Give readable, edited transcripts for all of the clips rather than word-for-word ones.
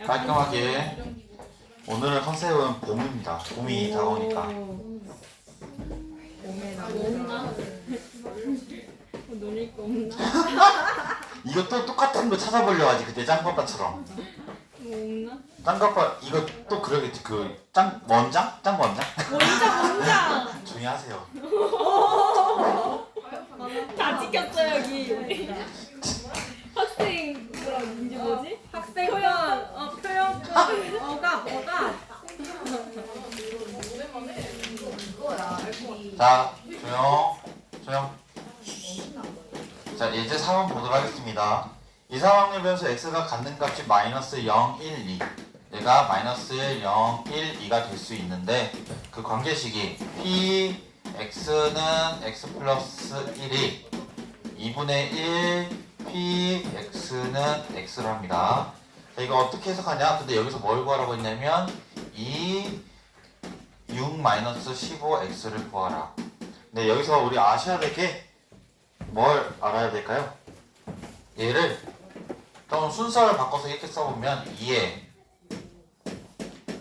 깔끔하게. 오늘의 컨셉은 봄입니다. 봄이 다가오니까. 봄에 없나? 놀릴 거 없나? 이것도 똑같은 거 찾아보려고 하지. 그때 짱빠빠처럼. 뭐 없나? 짱빠빠 이거 또 그러겠지. 그 원장? 짱원장? 원장! 조용히 하세요. 다 찍혔어 여기. 학생 뭐지 뭐지? 학생권 표현권 어감 자, 조용. 자, 이제 3번 보도록 하겠습니다. 이상확률 변수 x가 갖는 값이 마이너스 0, 1, 2. 얘가 마이너스 1, 0, 1, 2가 될 수 있는데 그 관계식이 p x는 x 플러스 1이 2분의 1 p x는 x로 합니다. 자, 이거 어떻게 해석하냐? 근데 여기서 뭘 구하라고 했냐면 6 마이너스 15x를 구하라. 근데 여기서 우리 아셔야 될 게 뭘 알아야 될까요? 얘를 좀 순서를 바꿔서 이렇게 써보면 2에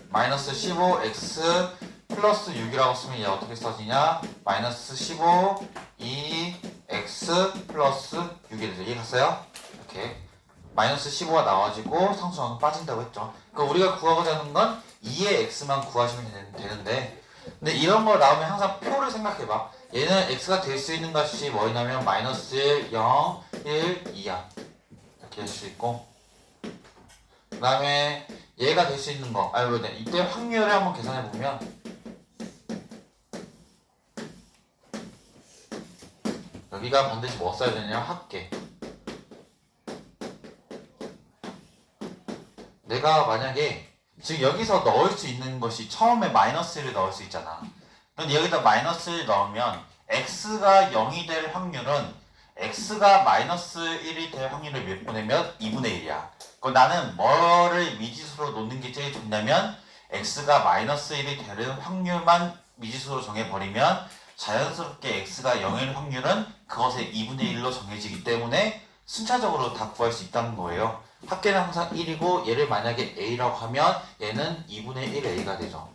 마이너스 15x 플러스 6이라고 쓰면 얘 어떻게 써지냐? 마이너스 15 2x 플러스 6이 되죠. 이해갔어요? 이렇게 마이너스 15가 나와지고 상수항은 빠진다고 했죠. 그러니까 우리가 구하고자 하는 건 2의 x만 구하시면 되는데 근데 이런 거 나오면 항상 표를 생각해봐. 얘는 x가 될 수 있는 것이 뭐냐면 마이너스 1, 0, 1, 2야. 이렇게 할 수 있고 그 다음에 얘가 될 수 있는 거 이때 확률을 한번 계산해보면 여기가 반드시 뭐 써야 되냐? 합계. 내가 만약에 지금 여기서 넣을 수 있는 것이 처음에 마이너스 1을 넣을 수 있잖아. 그럼 여기다 마이너스 1 넣으면 x가 0이 될 확률은 x가 마이너스 1이 될 확률을 몇 분의 몇? 2분의 1이야. 그럼 나는 뭐를 미지수로 놓는 게 제일 좋냐면 x가 마이너스 1이 되는 확률만 미지수로 정해버리면 자연스럽게 x가 0일 확률은 그것의 2분의 1로 정해지기 때문에 순차적으로 다 구할 수 있다는 거예요. 합계는 항상 1이고 얘를 만약에 a라고 하면 얘는 2분의 1a가 되죠.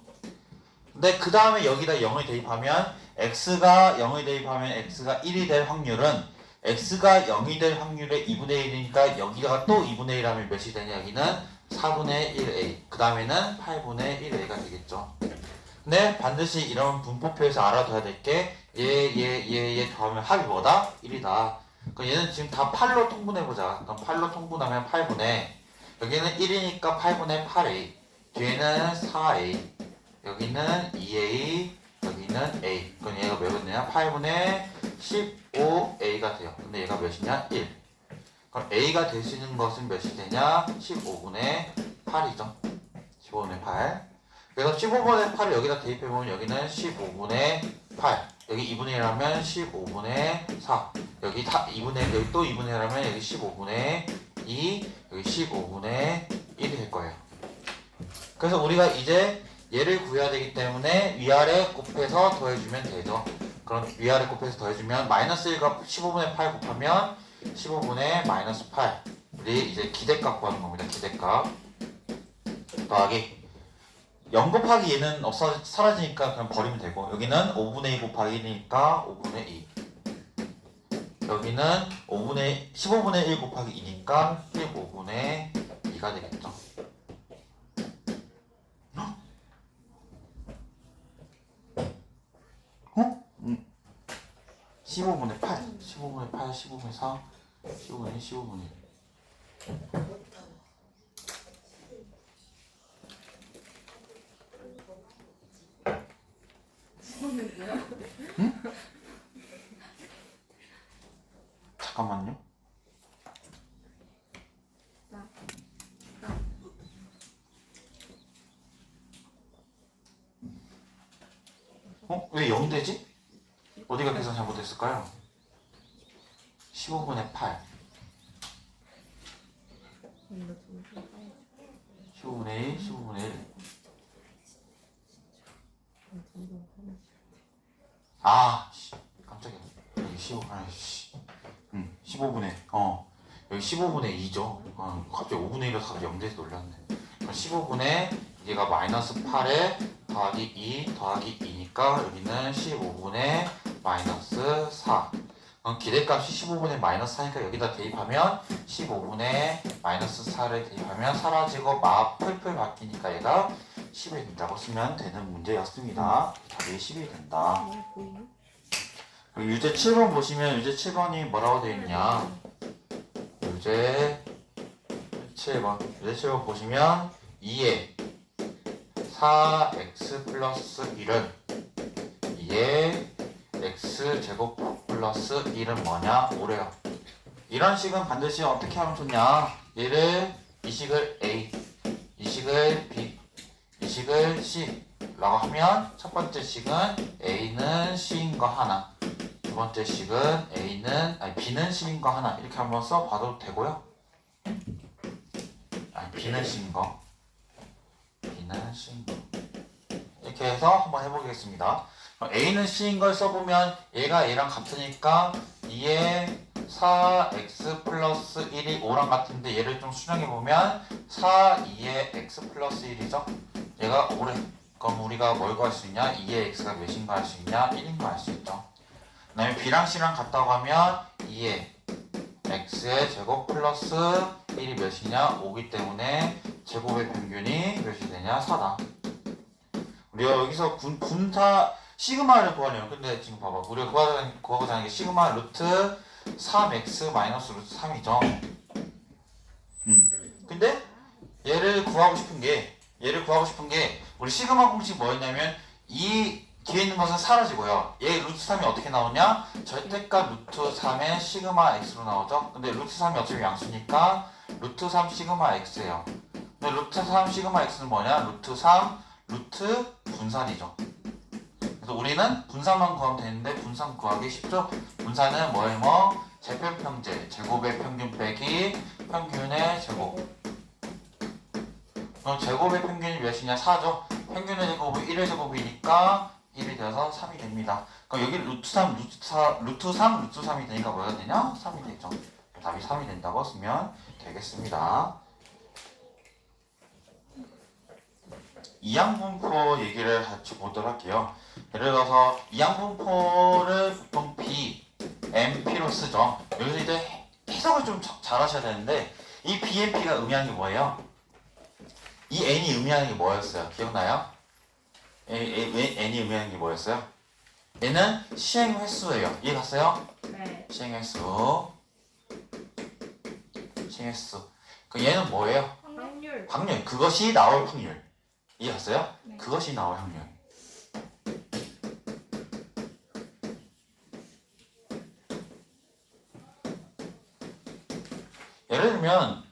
근데 그 다음에 여기다 0을 대입하면 x가 0을 대입하면 x가 1이 될 확률은 x가 0이 될 확률의 2분의 1이니까 여기가 또 2분의 1 하면 몇이 되냐? 여기는 4분의 1a 그 다음에는 8분의 1a가 되겠죠. 근데 반드시 이런 분포표에서 알아둬야 될 게 얘 더하면 합이 뭐다? 1이다. 그럼 얘는 지금 다 8로 통분해보자. 그럼 8로 통분하면 8분의 여기는 1이니까 8분의 8a 뒤에는 4a 여기는 2a 여기는 a 그럼 얘가 몇이냐? 8분의 15a가 돼요. 근데 얘가 몇이냐? 1. 그럼 a가 될 수 있는 것은 몇이 되냐? 15분의 8이죠. 15분의 8 그래서 15분의 8을 여기다 대입해보면 여기는 15분의 8 여기 2분의 1 하면 15분의 4 여기 2분의 1 여기 또 2분의 1 하면 여기 15분의 2 여기 15분의 1이 될 거예요. 그래서 우리가 이제 얘를 구해야 되기 때문에 위아래 곱해서 더해주면 되죠. 그럼 위아래 곱해서 더해주면 마이너스 1과 15분의 8 곱하면 15분의 마이너스 8 우리 이제 기대값 구하는 겁니다. 기대값 더하기 0 곱하기 얘는 사라지니까 그냥 버리면 되고 여기는 5분의 2 곱하기 1이니까 5분의 2 여기는 15분의 1 곱하기 2니까 15분의 2가 되겠죠. 어? 15분의 8 15분의 8 15분의 4 15분의 1 15분의 1 응? 잠깐만요. 왜 0 되지? 어디가 계산 잘못됐을까요? 15분의 8 15분의 1 15분의 1 깜짝이야. 15분의 여기 15분의 2죠. 갑자기 5분의 1로 답이 0대에서 놀랐네. 그럼 15분의 얘가 마이너스 8에 더하기 2 더하기 2니까 여기는 15분의 마이너스 4. 그럼 기대값이 15분의 마이너스 4니까 여기다 대입하면 15분의 마이너스 4를 대입하면 사라지고 풀풀 바뀌니까 얘가 10이 된다고 쓰면 되는 문제였습니다. 답이 10이 된다. 그리고 유제 7번 보시면 유제 7번이 뭐라고 되어 있냐? 유제 7번 보시면 2에 4x 플러스 1은 2에 x제곱 플러스 1은 뭐냐? 오래요. 이런 식은 반드시 어떻게 하면 좋냐? 얘를 이 식을 A, 이 식을 B, 이 식을 C 라고 하면 첫 번째 식은 A는 C인 거 하나, 두 번째 식은 B는 C인 거 하나 이렇게 한번 써봐도 되고요. B는 C인 거, B는 C인 거 이렇게 해서 한번 해보겠습니다. A는 C인 걸 써보면 얘가 얘랑 같으니까 2에 4x 플러스 1이 5랑 같은데 얘를 좀 수정해보면 4, 2에 x 플러스 1이죠. 얘가 5래. 그럼 우리가 뭘 구할 수 있냐? 2의 x가 몇인가 할 수 있냐? 1인가 할 수 있죠. 그 다음에 B랑 C랑 같다고 하면 2의 x의 제곱 플러스 1이 몇이냐? 5기 때문에 제곱의 평균이 몇이 되냐? 4다. 우리가 여기서 분사 시그마를 구하려면 근데 지금 봐봐. 우리가 구하고자 하는 게 시그마 루트 3x 마이너스 루트 3이죠. 근데 얘를 구하고 싶은 게 우리 시그마 공식 뭐였냐면 이 뒤에 있는 것은 사라지고요. 얘 루트 3이 어떻게 나오냐? 절대값 루트 3의 시그마 x로 나오죠. 근데 루트 3이 어차피 양수니까 루트 3 시그마 x예요. 근데 루트 3 시그마 x는 뭐냐? 루트 3 루트 분산이죠. 그래서 우리는 분산만 구하면 되는데 분산 구하기 쉽죠? 분산은 뭐예요? 제편평제, 제곱의 평균 빼기 평균의 제곱. 그럼 제곱의 평균이 몇이냐? 4죠? 평균의 제곱이 1의 제곱이니까 1이 되어서 3이 됩니다. 그럼 여기 루트 3, 루트 3이 되니까 뭐가 되냐? 3이 되죠. 답이 3이 된다고 쓰면 되겠습니다. 이항분포 얘기를 같이 보도록 할게요. 예를 들어서 이항분포를 보통 B, MP로 쓰죠. 여기서 이제 해석을 좀 잘 하셔야 되는데 이 B, MP가 의미하는 게 뭐예요? 이 N이 의미하는 게 뭐였어요? 기억나요? N이 의미하는 게 뭐였어요? 얘는 시행 횟수예요. 이해 갔어요? 네. 시행 횟수. 그 얘는 뭐예요? 확률. 확률. 그것이 나올 확률. 이해 갔어요? 네. 그것이 나올 확률. 예를 들면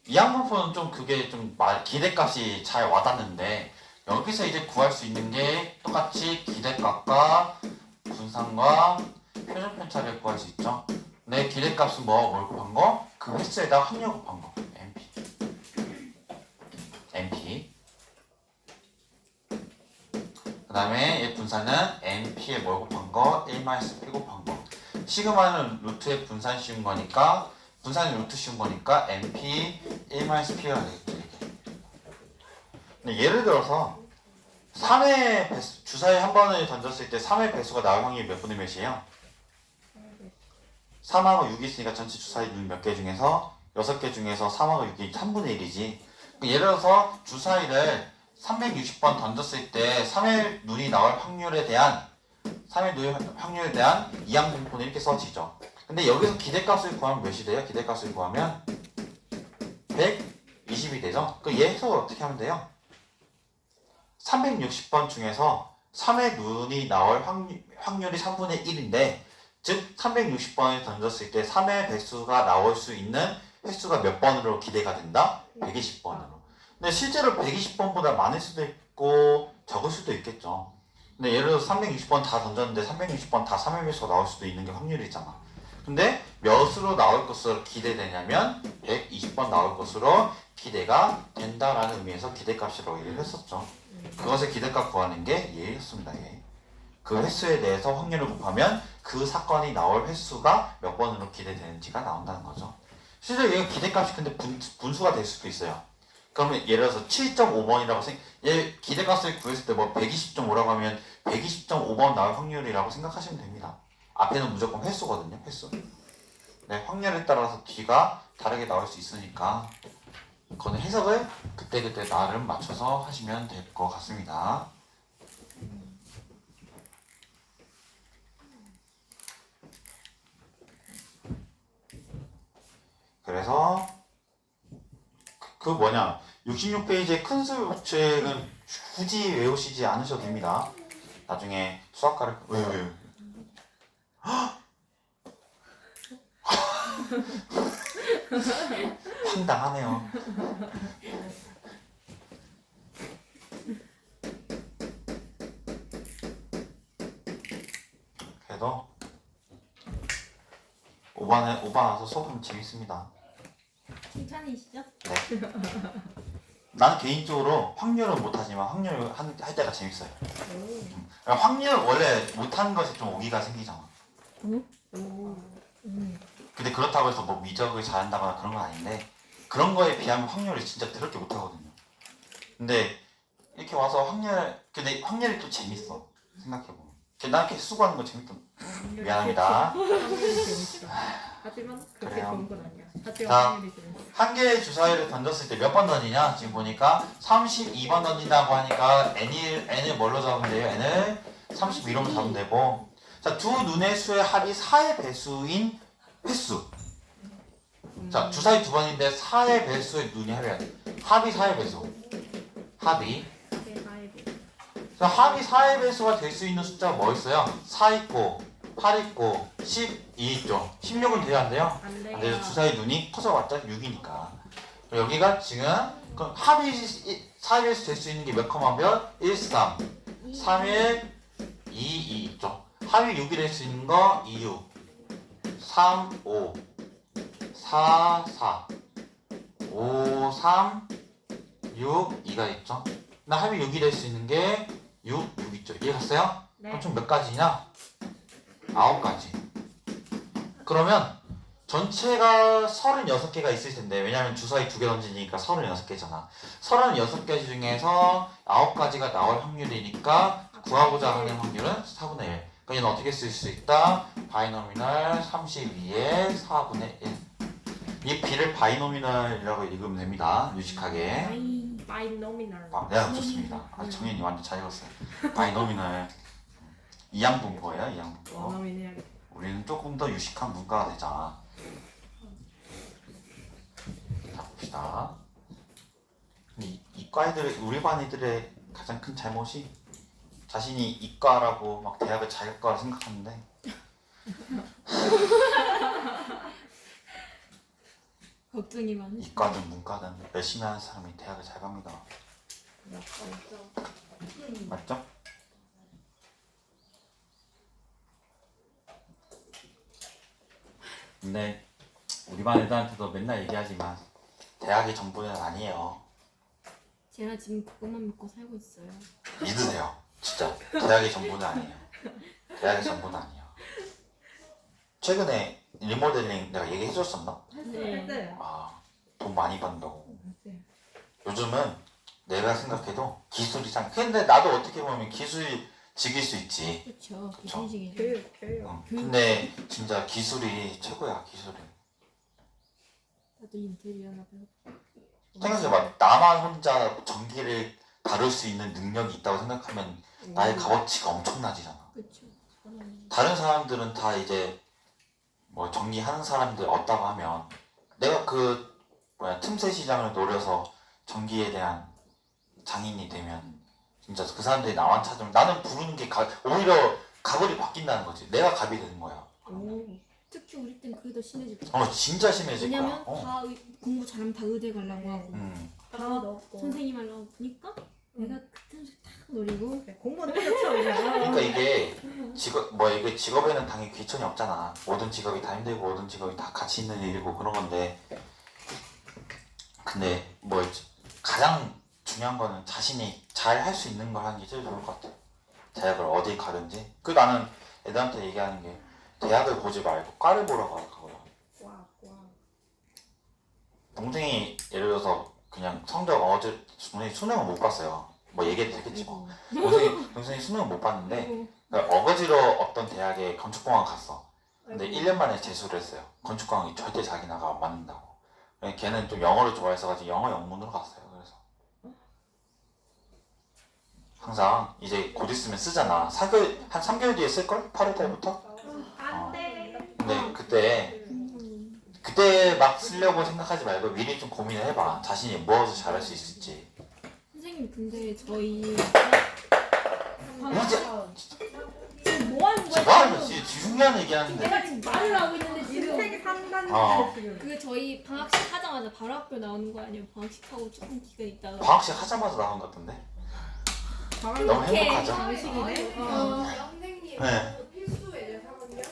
이항분포는 좀 그게 좀 기대값이 잘 와닿는데 여기서 이제 구할 수 있는 게 똑같이 기대값과 분산과 표준 편차를 구할 수 있죠. 내 기대값은 뭘 곱한 거? 그 횟수에다가 확률 곱한 거. NP. 그 다음에 얘 분산은 NP에 뭘 곱한 거? 1-P 곱한 거. 시그마는 루트의 분산 씌운 거니까 분산이 루트 씌운 거니까 NP 1-P가 되겠죠. 근데 예를 들어서 3의 배수, 주사위 한 번을 던졌을 때 3의 배수가 나올 확률이 몇 분의 몇이에요? 3하고 6이 있으니까 전체 주사위 눈 몇 개 중에서 6개 중에서 3하고 6이 3분의 1이지. 예를 들어서 주사위를 360번 던졌을 때 3의 눈이 나올 확률에 대한 이항분포는 이렇게 써지죠. 근데 여기서 기대값을 구하면 몇이 돼요? 기대값을 구하면 120이 되죠. 그 얘 해석을 어떻게 하면 돼요? 360번 중에서 3의 눈이 나올 확률이 3분의 1인데 즉 360번을 던졌을 때 3의 배수가 나올 수 있는 횟수가 몇 번으로 기대가 된다? 120번으로. 근데 실제로 120번보다 많을 수도 있고 적을 수도 있겠죠. 근데 예를 들어서 360번 다 던졌는데 360번 다 3의 배수가 나올 수도 있는 게 확률이잖아. 근데 몇으로 나올 것으로 기대되냐면 120번 나올 것으로 기대가 된다라는 의미에서 기대값이라고 얘기를 했었죠. 그것의 기대값 구하는 게 얘였습니다. 얘. 그 횟수에 대해서 확률을 곱하면 그 사건이 나올 횟수가 몇 번으로 기대되는지가 나온다는 거죠. 실제로 이건 기대값이 근데 분수가 될 수도 있어요. 그러면 예를 들어서 7.5번이라고 얘 기대값을 구했을 때 뭐 120.5라고 하면 120.5번 나올 확률이라고 생각하시면 됩니다. 앞에는 무조건 횟수거든요. 횟수. 네, 확률에 따라서 뒤가 다르게 나올 수 있으니까 그거는 해석을 그때그때 나름 맞춰서 하시면 될 것 같습니다. 그래서 그 뭐냐 66페이지의 큰수 법칙은 굳이 외우시지 않으셔도 됩니다. 나중에 수학과를 왜 황당하네요. 그래도 5반 와서 수업하면 재밌습니다. 칭찬이시죠? 네. 나는 개인적으로 확률은 못하지만 확률 할 때가 재밌어요. 확률 원래 못하는 것이 좀 오기가 생기잖아. 근데 그렇다고 해서 뭐 미적을 잘한다거나 그런 건 아닌데 그런 거에 비하면 확률을 진짜 더럽게 못하거든요. 근데 이렇게 와서 근데 확률이 또 재밌어. 생각해보면. 난 이렇게 수고하는 거 재밌다. 미안합니다. 확률이 재밌어. 하지만 그렇게 그래요. 좋은 건 아니야. 자. 하지만 확률이 재밌어. 한 개의 주사위를 던졌을 때 몇 번 던지냐? 지금 보니까 32번 던진다고 하니까 n을 뭘로 잡으면 돼요? n을 32로 잡으면 되고 자, 두 눈의 수의 합이 4의 배수인 횟수. 자, 주사위 두 번인데 4의 배수의 눈이 합이야. 합이 4의 배수. 합이. 자, 합이 4의 배수가 될 수 있는 숫자가 뭐 있어요? 4 있고 8 있고 12 있죠. 16은 돼야 안 돼요? 안 돼요. 안 돼요. 주사위 눈이 커져봤자 6이니까. 여기가 지금 그럼 합이 4의 배수 될 수 있는 게 몇 컴마 몇? 1, 3, 3, 1, 2, 2 있죠. 합이 6이 될 수 있는 거 2, 6, 3, 5, 4, 4, 5, 3, 6, 2가 있죠. 나 합이 6이 될 수 있는 게 6, 6 있죠. 이해갔어요? 네. 그럼 총 몇 가지냐? 9가지. 그러면 전체가 36개가 있을 텐데 왜냐면 주사위 2개 던지니까 36개잖아. 36개 중에서 9가지가 나올 확률이니까 구하고자 하는 확률은 4분의 1. 그럼 얘는 어떻게 쓸 수 있다? 바이노미널 32의 4분의 1. 이 b를 바이노미널이라고 읽으면 됩니다. 유식하게. 바이노미널. 네, 좋습니다. 정현이 완전 잘 읽었어요. 바이노미널. 이양분포예요, 이양분포. 원어민 해야겠다. 우리는 조금 더 유식한 문과가 되자. 자, 봅시다. 이과 애들, 우리 반 애들의 가장 큰 잘못이 자신이 이과라고 막 대학을 잘 갈 거라 생각하는데 걱정이 많으. 이과든 문과든 열심히 하는 사람이 대학을 잘 갑니다. 맞죠? 근데 우리 반 애들한테도 맨날 얘기하지만 대학이 전부는 아니에요. 제가 지금 그것만 믿고 살고 있어요. 믿으세요. 진짜 대학이 전부는 아니에요. 대학이 전부는 아니에요. 최근에 리모델링 내가 얘기해줬었나? 네. 아, 돈 많이 번다고. 네. 요즘은 내가 생각해도 기술이상. 근데 나도 어떻게 보면 기술이 즐길 수 있지. 그렇죠. 그쵸. 기술직이죠. 교육. 근데 진짜 기술이 최고야. 기술이. 나도 인테리어나 배워. 생각해봐. 나만 혼자 전기를 다룰 수 있는 능력이 있다고 생각하면 나의 값어치가 엄청나지잖아. 그렇죠. 다른 사람들은 다 이제 뭐 전기하는 사람들 없다고 하면 내가 그 틈새 시장을 노려서 전기에 대한 장인이 되면 진짜 그 사람들이 나만 찾으면 나는 부르는 게 오히려 가골이 바뀐다는 거지. 내가 갑이 되는 거야. 특히 우리 땐 그게 더 심해질 거야. 진짜 심해질 거야. 왜냐면 다 공부 잘하면 다 의대 가려고 하고 다 넣었고. 선생님 하려고 하니까 내가 그 틈새 딱 노리고 공무원 때렸죠 그냥. 그러니까 이게 이게 직업에는 당연히 귀천이 없잖아. 모든 직업이 다 힘들고 모든 직업이 다 가치 있는 일이고 그런 건데 근데 뭐 가장 중요한 거는 자신이 잘 할 수 있는 걸 하는 게 제일 좋을 것 같아. 대학을 어디 가든지. 그 나는 애들한테 얘기하는 게 대학을 보지 말고 과를 보러 가라고요. 와. 동생이 예를 들어서 그냥 성적 어제 동생이 수능을 못 봤어요. 뭐 얘기해도 되겠지 뭐. 동생이 수능을 못 봤는데 그러니까 어거지로 어떤 대학에 건축공학 갔어. 근데 1년 만에 재수를 했어요. 건축공학이 절대 자기나가 안 맞는다고. 걔는 좀 영어를 좋아했어가지고 영어 영문으로 갔어요. 그래서 항상 이제 곧 있으면 쓰잖아. 4개월, 한 3개월 뒤에 쓸걸? 8월 달부터? 근데 그때 막 쓰려고 생각하지 말고 미리 좀 고민을 해봐. 자신이 무엇을 잘할 수 있을지. 선생님 근데 저희 이제 뭐 하는 지금 거야? 뭐 하는 거지? 중요한 얘기하는데. 내가 지금 말을 하고 있는데 지금 세계 3단 어. 지금. 그 저희 방학식 하자마자 바로 학교 나오는 거 아니에요? 방학식하고 조금 기간 있다가 방학식 하자마자 나온 것 같던데? 너무 이렇게 행복하죠? 방식이네. 선생님 네. 필수예요 3학년?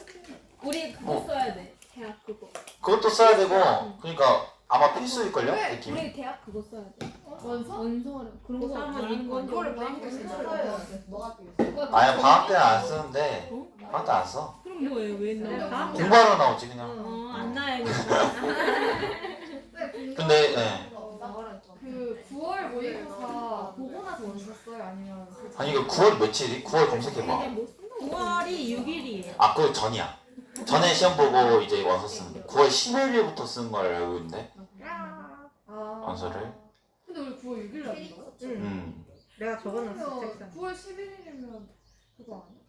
우리 그거 써야 돼. 대학 그거. 그것도 써야 되고, 그러니까 아마 필수일걸요? 왜? 느낌이? 우리 대학 그거 써야 돼. 원서? 원서랑 그런 거 고3 말하는 거 아니야? 그거를 방학때 써요. 아니 방학 때는 안 쓰는데 방학 때 안 써. 그럼 뭐예요? 왜 나? 공부하러 나오지 그냥. 안 나야겠다. 근데 네. 그 9월 모의고사 보고 나서 원서 써요? 아니면 그 아니 이거 9월 며칠이? 9월 검색해봐. 9월이 6일이에요. 아 그거 전이야. 전에 시험 보고 이제 원서 쓰는 거. 9월 11일부터 쓰는 걸 알고 있는데 원서를. 근데 우리 9월 6일 날 있어? 내가 적어놨어 그러면 책상. 9월 11일이면 그거 아니야?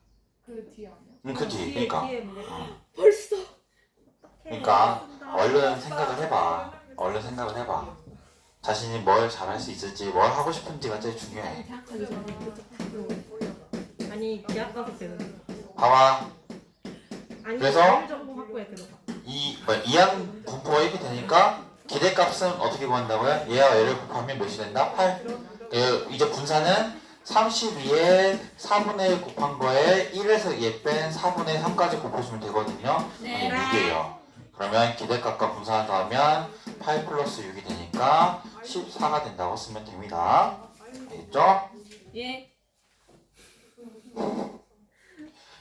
그 뒤에 아니야? 그치. 그러니까. 뒤에 뭐가 벌써. 그러니까 얼른 생각을 해봐. 얼른 생각을 해봐. 자신이 뭘 잘할 수 있을지, 뭘 하고 싶은지가 제일 중요해. 대학 가기 전에 아니 대학 가서 배우는 거. 봐봐. 아니 그래서? 자율전공학부에 들어가. 이항 분포가 이렇게 되니까 기대값은 어떻게 구한다고요? 얘와 얘를 곱하면 몇이 된다? 8. 이제 분사는 32에 4분의 1 곱한 거에 1에서 2 뺀 4분의 3까지 곱해주면 되거든요. 네. 이게 6이에요. 그러면 기대값과 분사를 더하면 8 플러스 6이 되니까 14가 된다고 쓰면 됩니다. 알겠죠? 예.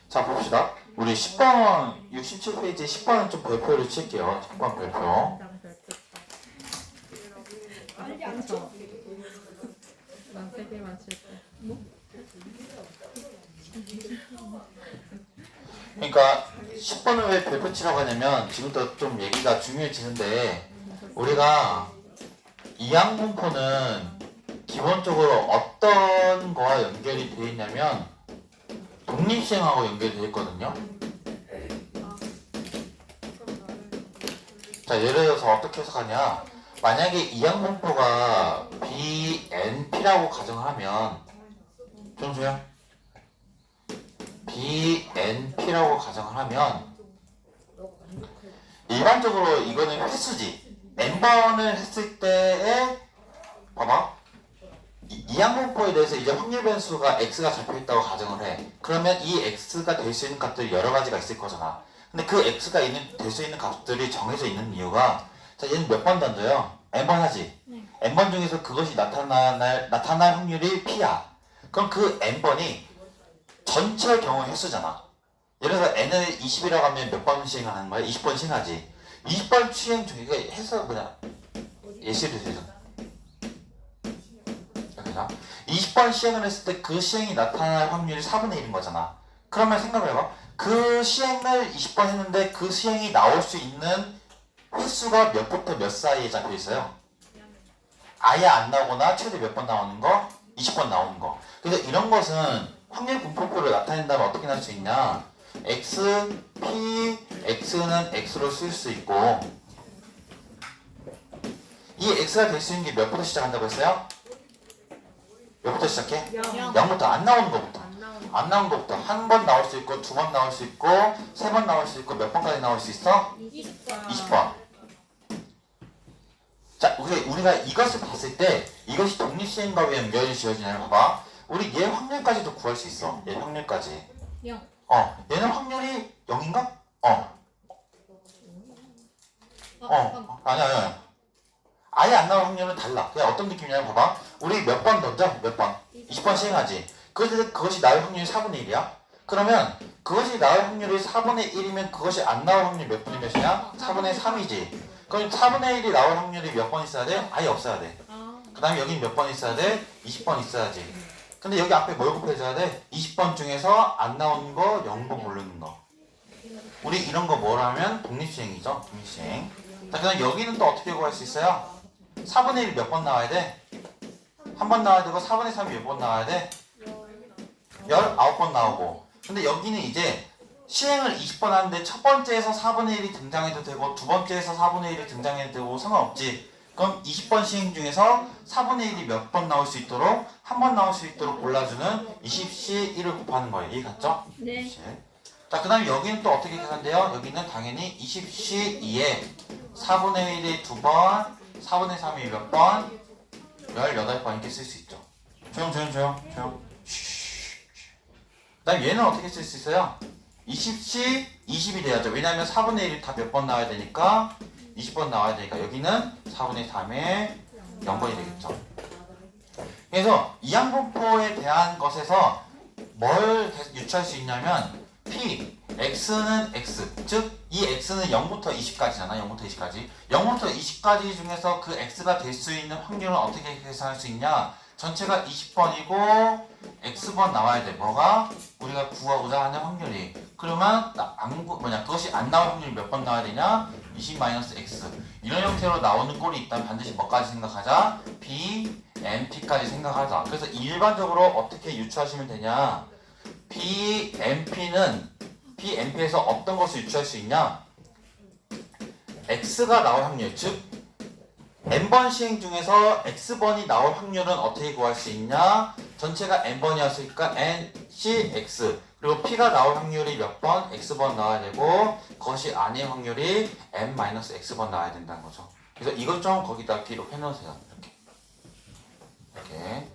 자 봅시다. 우리 10번 67페이지 10번은 좀 별표를 칠게요. 10번 별표. 빨리 안 쳐. 난 3개만 칠 거야. 그러니까 10번을 왜 별표 치라고 하냐면 지금부터 좀 얘기가 중요해지는데 우리가 이항분포는 기본적으로 어떤 거와 연결이 되어 있냐면 독립시행하고 연결이 되어 있거든요. 자 예를 들어서 어떻게 해석하냐, 만약에 이항분포가 BNP라고 가정을 하면 정수야 BNP라고 가정을 하면 일반적으로 이거는 횟수지. n번을 했을 때에 봐봐, 이항분포에 대해서 이제 확률 변수가 x가 잡혀있다고 가정을 해. 그러면 이 x가 될 수 있는 값들이 여러 가지가 있을 거잖아. 근데 그 x가 될 수 있는 값들이 정해져 있는 이유가, 자 얘는 몇 번 던져요? n번 하지? 네. n번 중에서 그것이 나타날 확률이 p야. 그럼 그 n번이 전체 경우 횟수잖아. 예를 들어서 n을 20이라고 하면 몇 번 시행하는 거야? 20번 시행하지. 20번 시행 중에 해서 그냥 예시를 들자. 그래서 20번 시행을 했을 때 그 시행이 나타날 확률이 4분의 1인 거잖아. 그러면 생각을 해봐. 그 시행을 20번 했는데 그 시행이 나올 수 있는 횟수가 몇부터 몇 사이에 잡혀 있어요? 아예 안 나오거나 최대 몇 번 나오는 거? 20번 나오는 거. 그래서 이런 것은 확률 분포표를 나타낸다면 어떻게 날 수 있냐? x, p, x는 x로 쓸 수 있고, 이 x가 될 수 있는 게 몇부터 시작한다고 했어요? 몇부터 시작해? 0부터 안 나오는 거부터. 안 나오는 안 나온 것부터 한 번 나올 수 있고, 두 번 나올 수 있고, 세 번 나올 수 있고, 몇 번까지 나올 수 있어? 20번. 자, 우리가 이것을 봤을 때 이것이 독립시행과 왜 연결이 지어지냐면 봐봐. 우리 얘 확률까지도 구할 수 있어. 얘 확률까지. 0. 얘는 확률이 0인가? 아니야. 아예 안 나올 확률은 달라. 그냥 어떤 느낌이냐면 봐봐. 우리 몇 번 던져? 몇 번? 20번 시행하지. 그것이 나올 확률이 4분의 1이야? 그러면 그것이 나올 확률이 4분의 1이면 그것이 안 나올 확률이 몇 분의 몇이냐? 4분의 3이지. 그럼 4분의 1이 나올 확률이 몇 번 있어야 돼? 아예 없어야 돼. 아, 그 다음에 여기 몇 번 있어야 돼? 20번 있어야지. 근데 여기 앞에 뭘 곱해줘야 돼? 20번 중에서 안 나오는 거 0번 고르는 거. 우리 이런 거 뭐라면 독립시행이죠. 독립시행. 자, 그 다음 여기는 또 어떻게 구할 수 있어요? 4분의 1이 몇 번 나와야 돼? 한 번 나와야 되고 4분의 3이 몇 번 나와야 돼? 19번 나오고. 근데 여기는 이제 시행을 20번 하는데 첫 번째에서 4분의 1이 등장해도 되고 두 번째에서 4분의 1이 등장해도 되고 상관없지. 그럼 20번 시행 중에서 4분의 1이 몇 번 나올 수 있도록 한 번 나올 수 있도록 골라주는 20시 1을 곱하는 거예요. 이해 갔죠? 네. 20. 자, 그 다음에 여기는 또 어떻게 계산돼요? 여기는 당연히 20시 2에 4분의 1이 두 번, 4분의 3이 몇 번? 18번 이렇게 쓸 수 있죠. 조용. 그 다음 얘는 어떻게 쓸 수 있어요? 20시 20이 돼야죠. 왜냐하면 4분의 1이 다 몇 번 나와야 되니까 20번 나와야 되니까 여기는 4분의 3에 0번이 되겠죠. 그래서 이항분포에 대한 것에서 뭘 유추할 수 있냐면 P, X는 X, 즉 이 X는 0부터 20까지잖아. 0부터 20까지. 0부터 20까지 중에서 그 X가 될 수 있는 확률은 어떻게 계산할 수 있냐? 전체가 20번이고 X번 나와야 돼. 뭐가? 우리가 구하고자 하는 확률이. 그러면 그것이 안 나올 확률이 몇 번 나와야 되냐? 20-X. 이런 형태로 나오는 꼴이 있다면 반드시 뭐까지 생각하자? P, NP까지 생각하자. 그래서 일반적으로 어떻게 유추하시면 되냐? PNP에서 어떤 것을 유추할 수 있냐? X가 나올 확률, 즉 N번 시행 중에서 X번이 나올 확률은 어떻게 구할 수 있냐? 전체가 N번이었으니까 NCX. 그리고 P가 나올 확률이 몇 번? X번 나와야 되고 그것이 아닌 확률이 N-X번 나와야 된다는 거죠. 그래서 이것 좀 거기다 기록해 놓으세요. 이렇게.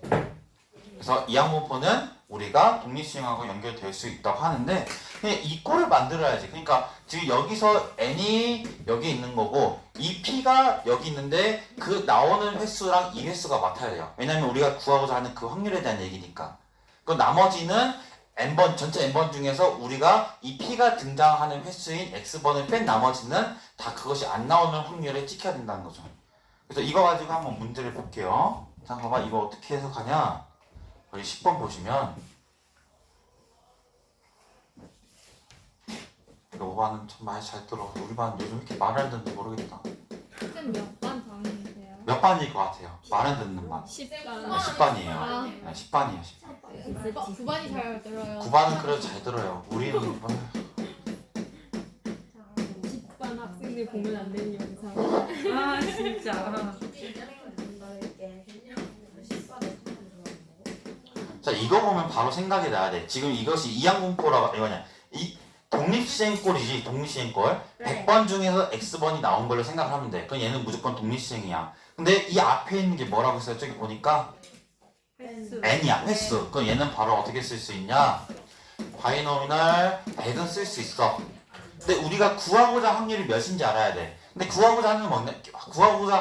그래서 이항분포는 우리가 독립시행하고 연결될 수 있다고 하는데 그냥 이 꼴을 만들어야지. 그러니까 지금 여기서 n이 여기 있는 거고 이 p가 여기 있는데 그 나오는 횟수랑 이 횟수가 같아야 돼요. 왜냐면 우리가 구하고자 하는 그 확률에 대한 얘기니까. 그 나머지는 n번 전체 n번 중에서 우리가 이 p가 등장하는 횟수인 x번을 뺀 나머지는 다 그것이 안 나오는 확률에 찍혀야 된다는 거죠. 그래서 이거 가지고 한번 문제를 볼게요. 자, 봐봐. 이거 어떻게 해석하냐? 우리 10번 보시면 이거 5반은 참 많이 잘 들어. 우리 반 요즘 이렇게 말 안 듣는지 모르겠다. 쌤 몇 반 다니세요? 몇 반일 것 같아요? 말 안 듣는 반. 10반. 10반이에요. 아, 10반이에요. 10반. 9반이 잘 들어요. 9반은 그래도 잘 들어요. 우리는 10반 학생들 보면 안 되는 영상. 아 진짜. 자, 이거 보면 바로 생각이 나야 돼. 지금 이것이 이항분포라고 이거냐? 이 독립시행꼴이지. 독립시행꼴. 100번 중에서 X번이 나온 걸로 생각하면 돼. 그럼 얘는 무조건 독립시행이야. 근데 이 앞에 있는 게 뭐라고 했어요? 저기 보니까 횟수. n이야. 횟수. 그럼 얘는 바로 어떻게 쓸 수 있냐? 바이노미널 100은 쓸 수 있어. 근데 우리가 구하고자 확률이 몇인지 알아야 돼. 근데 구하고자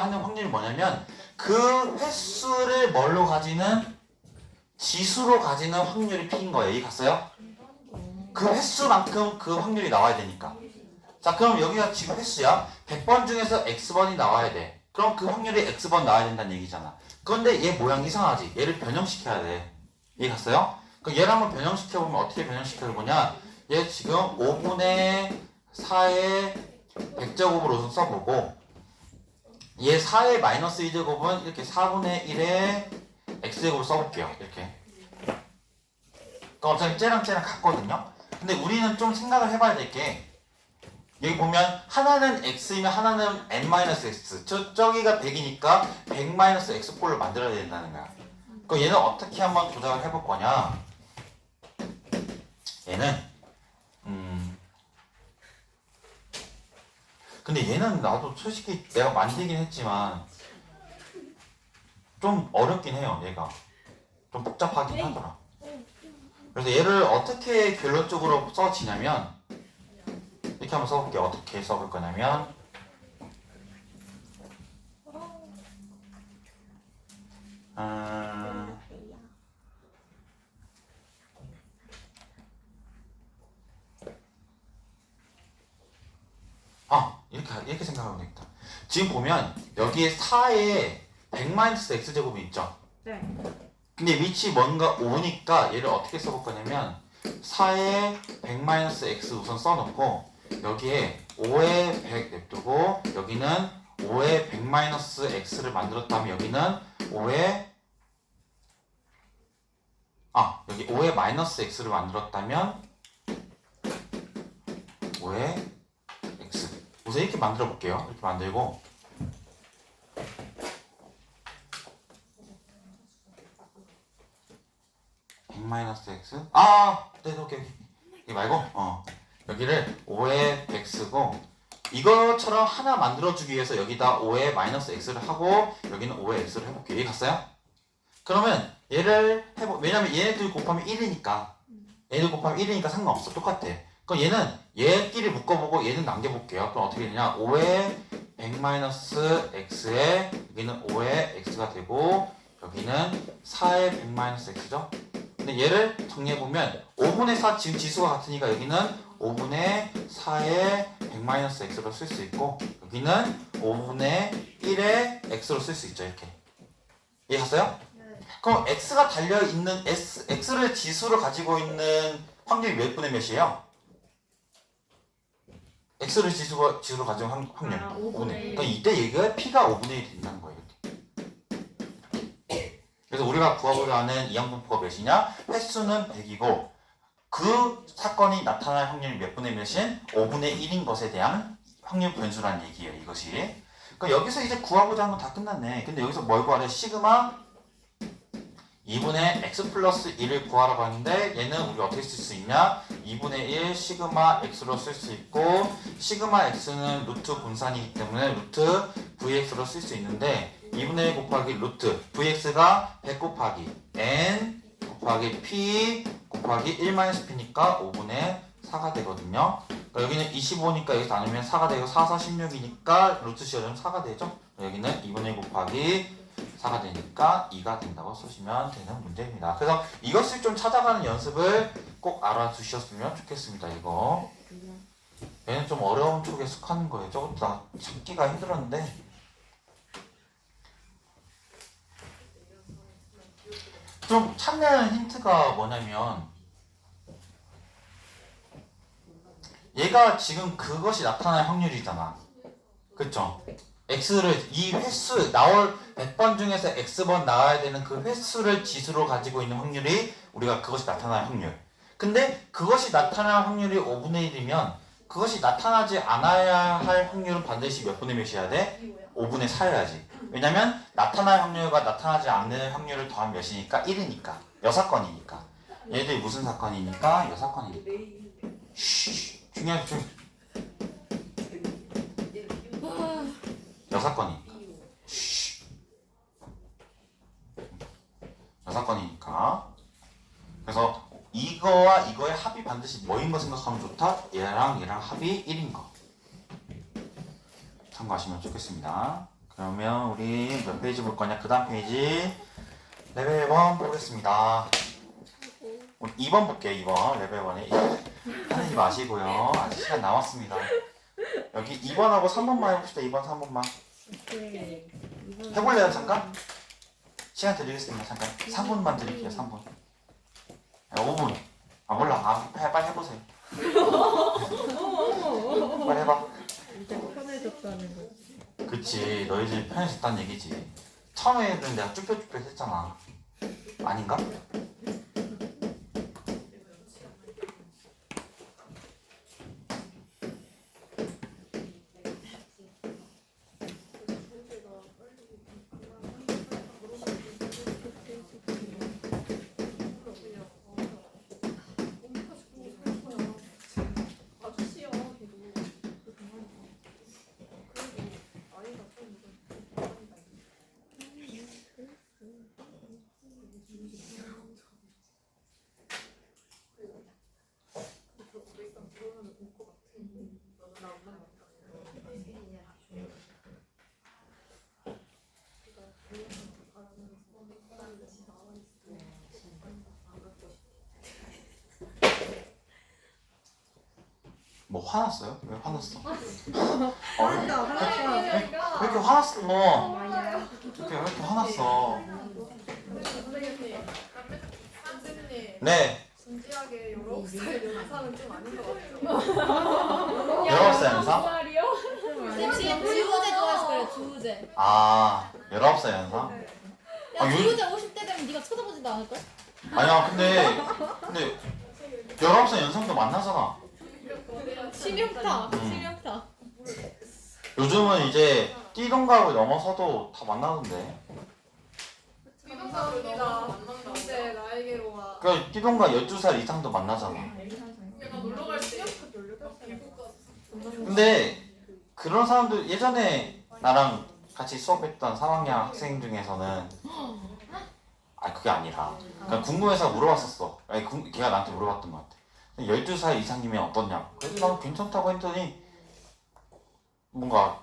하는 확률이 뭐냐면 그 횟수를 뭘로 가지는 지수로 가지는 확률이 p인 거예요. 이해 갔어요? 그 횟수만큼 그 확률이 나와야 되니까. 자, 그럼 여기가 지금 횟수야. 100번 중에서 x번이 나와야 돼. 그럼 그 확률이 x번 나와야 된다는 얘기잖아. 그런데 얘 모양 이상하지. 얘를 변형시켜야 돼. 이해 갔어요? 그럼 얘를 한번 변형시켜보면 어떻게 변형시켜보냐? 얘 지금 5분의 4의 100제곱으로 써보고 얘 4의 마이너스 2제곱은 이렇게 4분의 1의 x제곱을 써볼게요. 이렇게. 그러니까 어차피 쟤랑 같거든요. 근데 우리는 좀 생각을 해봐야 될 게 여기 보면 하나는 x이면 하나는 n-x. 저기가 100이니까 100-x꼴을 만들어야 된다는 거야. 그럼 얘는 어떻게 한번 조작을 해볼 거냐? 얘는 근데 얘는 나도 솔직히 내가 만들긴 했지만 좀 어렵긴 해요. 얘가 좀 복잡하긴 하더라. 그래서 얘를 어떻게 결론적으로 써지냐면 이렇게 한번 써볼게요. 어떻게 써볼 거냐면 이렇게 생각하면 되겠다. 지금 보면 여기에 4에 100-x제곱이 있죠. 네. 근데 위치 뭔가 5니까 얘를 어떻게 써볼 거냐면 4에 100-x 우선 써놓고 여기에 5에 100 냅두고 여기는 5에 100-x를 만들었다면 여기는 5에 여기 5에 -x를 만들었다면 5에 x 우선 이렇게 만들어 볼게요. 이렇게 만들고 -x 네, 오케이. 이게 말고 여기를 5에 100 쓰고 이것처럼 하나 만들어주기 위해서 여기다 5에 -x를 하고 여기는 5에 x를 해볼게요. 이해 갔어요? 그러면 얘를 왜냐면 얘네들 곱하면 1이니까 얘네들 곱하면 1이니까 상관없어. 똑같아. 그럼 얘는 얘끼리 묶어보고 얘는 남겨볼게요. 그럼 어떻게 되냐 5에 100-x에 여기는 5에 x가 되고 여기는 4에 100-x죠. 근데 얘를 정리해보면 5분의 4 지금 지수가 같으니까 여기는 5분의 4에 100-x로 쓸 수 있고 여기는 5분의 1에 x로 쓸 수 있죠. 이렇게 이해 갔어요? 네. 그럼 x가 달려있는 x를 지수로 가지고 있는 확률이 몇 분의 몇이에요? x를 지수로 가지고 확률 5분의 1. 그러니까 이때 얘가 p가 5분의 1이 된다는 거예요. 그래서 우리가 구하고자 하는 이항분포가 몇이냐? 횟수는 100이고 그 사건이 나타날 확률이 몇 분의 몇인? 5분의 1인 것에 대한 확률 변수라는 얘기예요. 이것이. 그러니까 여기서 이제 구하고자 하는 건 다 끝났네. 근데 여기서 뭘 구하래? 시그마 2분의 x 플러스 1을 구하라고 하는데 얘는 우리가 어떻게 쓸 수 있냐? 2분의 1 시그마 x로 쓸 수 있고 시그마 x는 루트 분산이기 때문에 루트 vx로 쓸 수 있는데 2분의 1 곱하기 루트 vx가 100 곱하기 n 곱하기 p 곱하기 1-p니까 5분의 4가 되거든요. 그러니까 여기는 25니까 여기서 나누면 4가 되고 4, 4, 16이니까 루트 씌워주면 4가 되죠. 여기는 2분의 1 곱하기 4가 되니까 2가 된다고 쓰시면 되는 문제입니다. 그래서 이것을 좀 찾아가는 연습을 꼭 알아두셨으면 좋겠습니다. 이거 얘는 좀 어려운 쪽에 속하는 거예요. 저것도 나 찾기가 힘들었는데 좀 찾는 힌트가 뭐냐면 얘가 지금 그것이 나타날 확률이잖아. 그쵸? x를 이 횟수 나올 100번 중에서 x번 나와야 되는 그 횟수를 지수로 가지고 있는 확률이 우리가 그것이 나타날 확률. 근데 그것이 나타날 확률이 5분의 1이면 그것이 나타나지 않아야 할 확률은 반드시 몇 분의 몇이어야 돼? 5분의 4여야지. 왜냐면 나타날 확률과 나타나지 않는 확률을 더하면 몇이니까? 1이니까. 여사건이니까. 얘들이 무슨 사건이니까? 여사건이니까. 중요한 좀 여사건이니까. 여사건이니까. 그래서 이거와 이거의 합이 반드시 뭐인 거 생각하면 좋다? 얘랑 얘랑 합이 1인 거. 참고하시면 좋겠습니다. 그러면 우리 몇 페이지 볼 거냐? 그 다음 페이지 레벨 1 보겠습니다. 2번 볼게요. 2번 레벨 1에 하지 마시고요. 아직 시간 남았습니다. 여기 2번하고 3번만 해봅시다. 2번 3번만 오케이. 해볼래요? 잠깐? 시간 드리겠습니다. 잠깐 3분만 드릴게요. 3분 5분 몰라. 빨리 해보세요. 빨리 해봐. 이제 편해졌다는 거지. 그치, 너희들이 편해졌다는 얘기지. 처음에는 내가 쭈뼛쭈뼛 했잖아. 아닌가? 뭐 화났어요? 왜 화났어? 화났다 화났다. 왜 이렇게 화났어? 마야. 왜 이렇게 화났어? 선생님, 선생님, 네. 진지하게 19살 연상은 좀 아닌 것 같죠? 19살 연상? 말이요? 지금 주우재 좋아해서 그래 주우재. 아 19살 연상? 야 아, 주우재 50대 되면 네가 쳐다보지도 않을걸? 아니야 근데 19살 연상도 만나잖아. 심형타 심형타. 요즘은 이제 띠동갑을 넘어서도 다 만나는데. 비동갑입니다. 이제 나에게로 와. 그 띠동갑 12살 이상도 만나잖아. 내가 놀러 갈 때. 근데 그런 사람들 예전에 나랑 같이 수업했던 3학년 학생 중에서는 그게 아니라 그냥 궁금해서 물어봤었어. 걔가 나한테 물어봤던 것 같아. 12살 이상이면 어떠냐. 그래서 난 괜찮다고 했더니 뭔가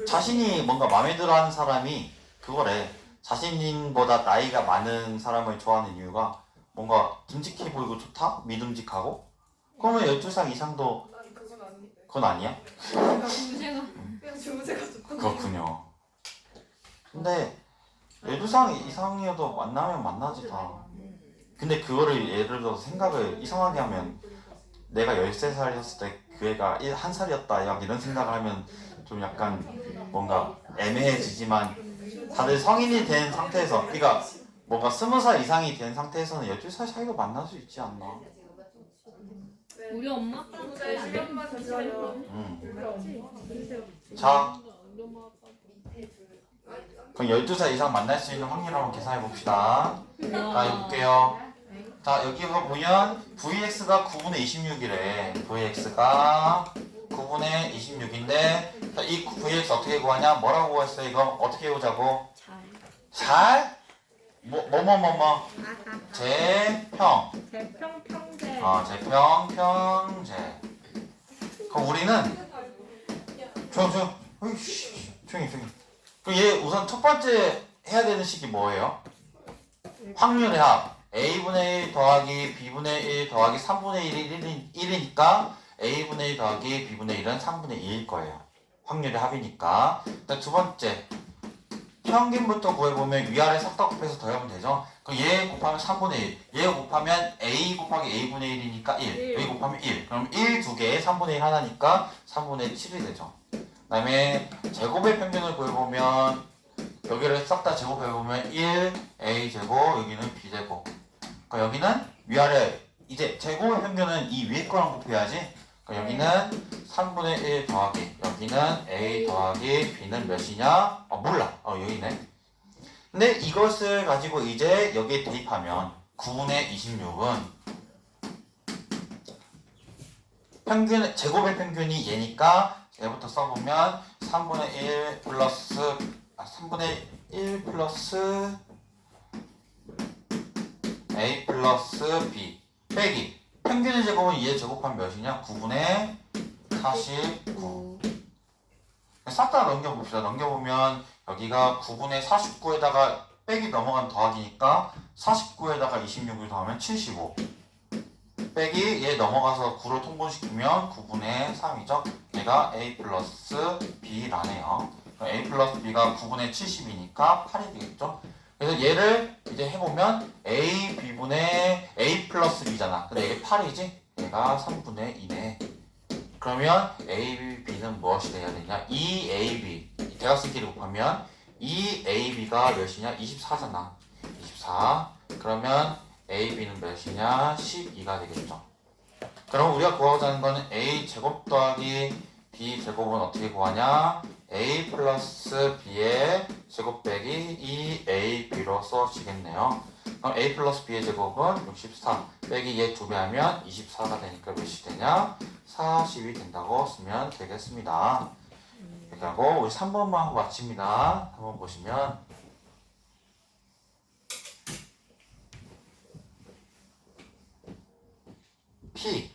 자신이 뭔가 마음에 들어하는 사람이 그거래. 자신보다 나이가 많은 사람을 좋아하는 이유가 뭔가 듬직해 보이고 좋다? 믿음직하고? 그러면 12살 이상도 그건 아닌데. 그건 아니야? 주우재가 그냥 주제가 좋던 그렇군요. 근데 12살 이상이어도 만나면 만나지 다. 근데 그거를 예를 들어서 생각을 이상하게 하면 내가 13살이었을 때 그 애가 1살이었다 약 이런 생각을 하면 좀 약간 뭔가 애매해지지만 다들 성인이 된 상태에서 그러니까 뭔가 20살 이상이 된 상태에서는 12살 사이도 만날 수 있지 않나. 우리 엄마 아빠는 주제 시간만 잠시만요. 자 우리 엄마 아빠. 그럼 12살 이상 만날 수 있는 확률을 한번 계산해 봅시다. 자 볼게요. 자 여기서 보면 VX가 9분의 26이래. VX가 9분의 26인데 자, 이 VX 어떻게 구하냐? 뭐라고 구했어 이거? 어떻게 구자고? 잘? 제평. 제평 평제. 제평 평제. 그럼 우리는 조용 조용히. 그럼 얘 우선 첫 번째 해야 되는 식이 뭐예요? 확률의 합. A분의 1 더하기 B분의 1 더하기 3분의 1이 1이니까 A분의 1 더하기 B분의 1은 3분의 2일 거예요. 확률의 합이니까. 일단 두 번째. 평균부터 구해보면 위아래 싹 다 곱해서 더하면 되죠. 그럼 얘 곱하면 3분의 1. 얘 곱하면 A 곱하기 A분의 1이니까 1. 여기 곱하면 1. 그럼 1 두 개에 3분의 1 하나니까 3분의 7이 되죠. 그 다음에 제곱의 평균을 구해보면 여기를 싹 다 제곱해보면 1 A제곱 여기는 B제곱. 그러니까 여기는 위아래 이제 제곱의 평균은 이 위에 거랑 곱해야지. 그러니까 여기는 3분의 1 더하기 여기는 A 더하기 B는 몇이냐? 몰라. 여기네. 근데 이것을 가지고 이제 여기에 대입하면 9분의 26은 평균 제곱의 평균이 얘니까 얘부터 써보면 3분의 1 플러스 3분의 1 플러스 A 플러스 B 빼기 평균의 제곱은 얘 제곱하면 몇이냐? 9분의 49. 싹 다 넘겨봅시다. 넘겨보면 여기가 9분의 49에다가 빼기 넘어간 더하기니까 49에다가 26을 더하면 75 빼기 얘 넘어가서 9로 통분시키면 9분의 3이죠. 얘가 A 플러스 B라네요. A 플러스 B가 9분의 70이니까 8이 되겠죠. 그래서 얘를 이제 해보면 A B분의 A 플러스 B잖아. 근데 이게 8이지? 얘가 3분의 2네. 그러면 A, B는 무엇이 돼야 되냐? 2AB 대각선끼리 곱하면 2AB가 몇이냐? 24잖아. 24. 그러면 AB는 몇이냐? 12가 되겠죠. 그럼 우리가 구하고자 하는 거는 A 제곱 더하기 B 제곱은 어떻게 구하냐? A 플러스 B의 제곱 빼기 2AB로 써지겠네요. 그럼 A 플러스 B의 제곱은 64 빼기 얘 2배 하면 24가 되니까 몇이 되냐? 40이 된다고 쓰면 되겠습니다. 이렇게 하고 우리 3번만 하고 마칩니다. 한번 보시면 P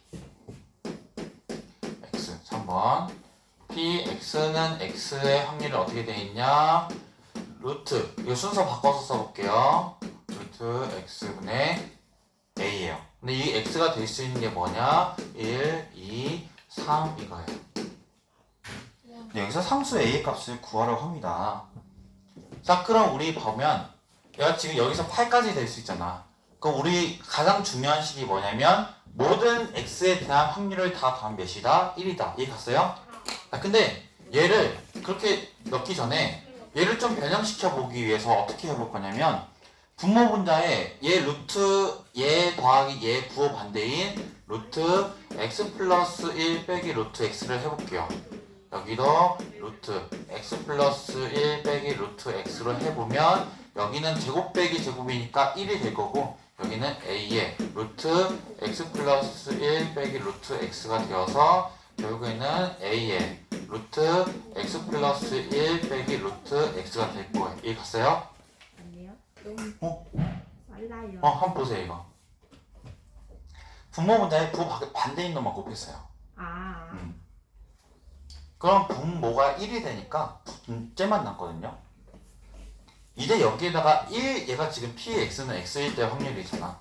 X 3번 P X는 X의 확률이 어떻게 되어 있냐? 루트 이거 순서 바꿔서 써볼게요. 루트 X분의 A예요. 근데 이 X가 될 수 있는 게 뭐냐? 1, 2, 3 이거예요. 근데 여기서 상수 A의 값을 구하라고 합니다. 자, 그럼 우리 보면 얘가 지금 여기서 8까지 될 수 있잖아. 그럼 우리 가장 중요한 식이 뭐냐면 모든 X에 대한 확률을 다 더하면 몇이다? 1이다. 이해 갔어요? 자, 근데 얘를 그렇게 넣기 전에 얘를 좀 변형시켜 보기 위해서 어떻게 해볼 거냐면 분모 분자에 얘 루트 얘 더하기 얘 부호 반대인 루트 x 플러스 1 빼기 루트 x를 해볼게요. 여기도 루트 x 플러스 1 빼기 루트 x로 해보면 여기는 제곱 빼기 제곱이니까 1이 될 거고 여기는 a의 루트 x 플러스 1 빼기 루트 x가 되어서 결국에는 a의 루트 x 플러스 1 빼기 루트 x가 될 거예요. 이해 갔어요? 아니요. 어? 빨라요. 한번 보세요 이거. 분모 분자에 부호 반대인 놈만 곱했어요. 아. 그럼 분모가 1이 되니까 분째만 남거든요. 이제 여기에다가 1, 얘가 지금 px는 x일 때 확률이잖아.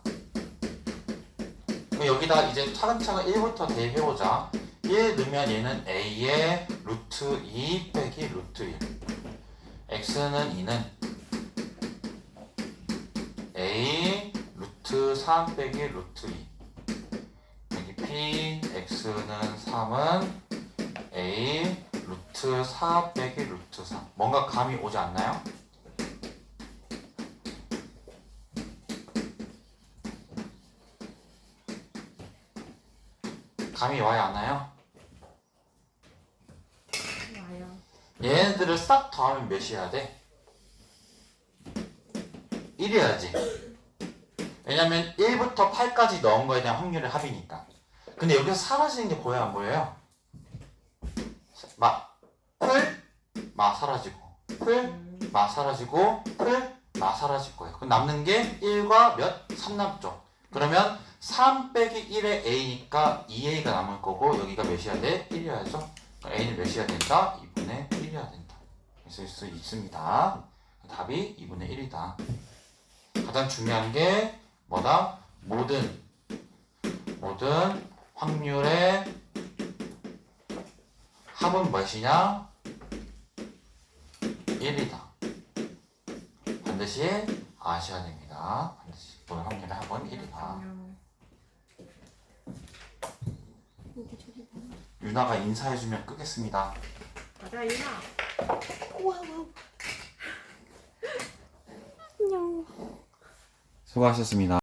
그럼 여기다가 이제 차근차근 1부터 대입해보자. 1 넣으면 얘는 a의 루트 2 빼기 루트 1. x는 2는 a 루트 3 빼기 루트 2. 여기 p x는 3은 a 루트 4 빼기 루트 3. 뭔가 감이 오지 않나요? 감이 와요 안 와요? 와요. 얘네들을 싹 더하면 몇이어야 돼? 1이어야지. 왜냐면 1부터 8까지 넣은 거에 대한 확률의 합이니까. 근데 여기서 사라지는 게 보여요 안 보여요? 풀 사라지고 풀 사라지고 풀 사라질 거예요. 그럼 남는 게 1과 몇? 3 남죠. 그러면 3 빼기 1의 a니까 2a가 남을 거고 여기가 몇이어야 돼? 1이어야죠. a는 몇이어야 된다? 2분의 1이어야 된다. 있을 수 있습니다. 답이 2분의 1이다. 가장 중요한 게 뭐다? 모든 확률의 합은 무엇이냐? 1이다. 반드시 아셔야 됩니다. 반드시 모든 확률의 합은 1이다. 여기 저기 봐. 유나가 인사해주면 끄겠습니다. 맞아 유나. 와우. 안녕. 수고하셨습니다.